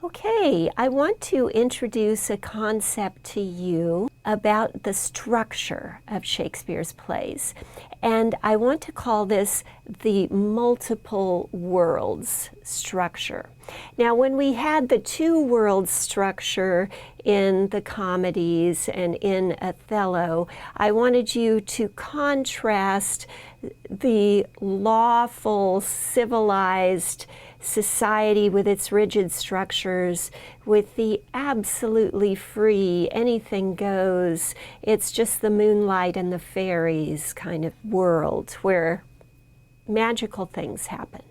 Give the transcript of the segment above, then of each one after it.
Okay, I want to introduce a concept to you about the structure of Shakespeare's plays. And I want to call this the multiple worlds structure. Now, when we had the two worlds structure in the comedies and in Othello, I wanted you to contrast the lawful, civilized society with its rigid structures with the absolutely free, anything goes, it's just the moonlight and the fairies kind of world where magical things happen.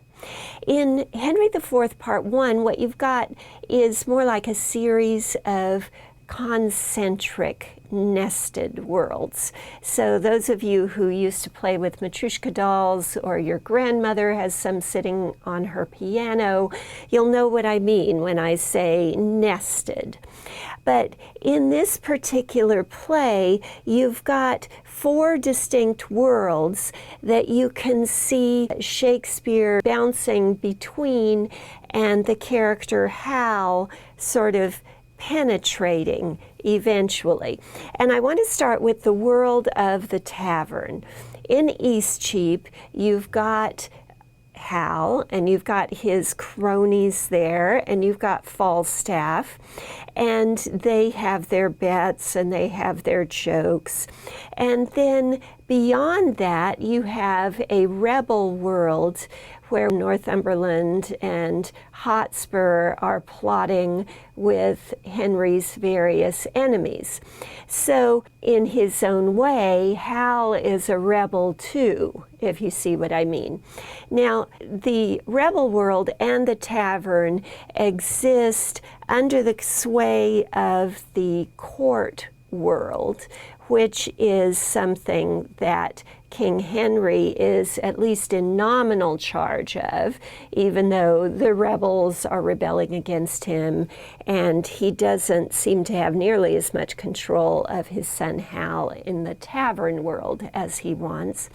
In Henry IV Part 1, what you've got is more like a series of concentric nested worlds. So those of you who used to play with Matryoshka dolls, or your grandmother has some sitting on her piano, you'll know what I mean when I say nested. But in this particular play, you've got four distinct worlds that you can see Shakespeare bouncing between, and the character Hal sort of penetrating eventually. And I want to start with the world of the tavern. In Eastcheap, you've got Hal, and you've got his cronies there, and you've got Falstaff, and they have their bets and they have their jokes. And then beyond that, you have a rebel world where Northumberland and Hotspur are plotting with Henry's various enemies. So in his own way, Hal is a rebel too, if you see what I mean. Now, the rebel world and the tavern exist under the sway of the court world, which is something that King Henry is at least in nominal charge of, even though the rebels are rebelling against him, and he doesn't seem to have nearly as much control of his son Hal in the tavern world as he wants.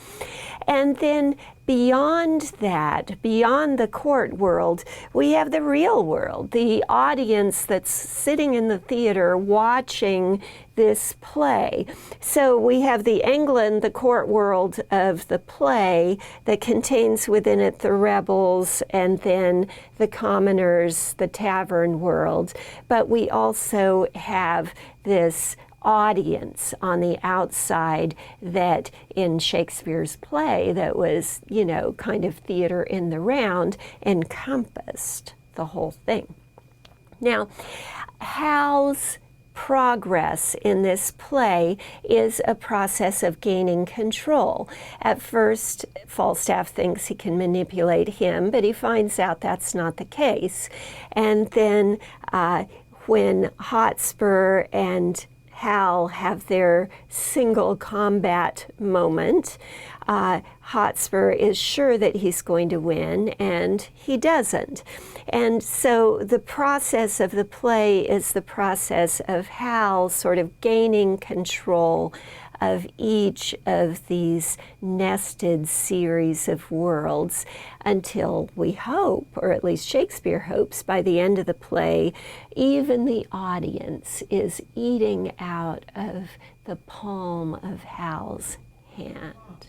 And then beyond that, beyond the court world, we have the real world, the audience that's sitting in the theater watching this play. So we have the England, the court world of the play that contains within it the rebels and then the commoners, the tavern world. But we also have this audience on the outside that in Shakespeare's play that was, you know, kind of theater in the round, encompassed the whole thing. Now, Hal's progress in this play is a process of gaining control. At first, Falstaff thinks he can manipulate him, but he finds out that's not the case. And then when Hotspur and Hal have their single combat moment, Hotspur is sure that he's going to win, and he doesn't. And so the process of the play is the process of Hal sort of gaining control of each of these nested series of worlds until we hope, or at least Shakespeare hopes, by the end of the play, even the audience is eating out of the palm of Hal's hand.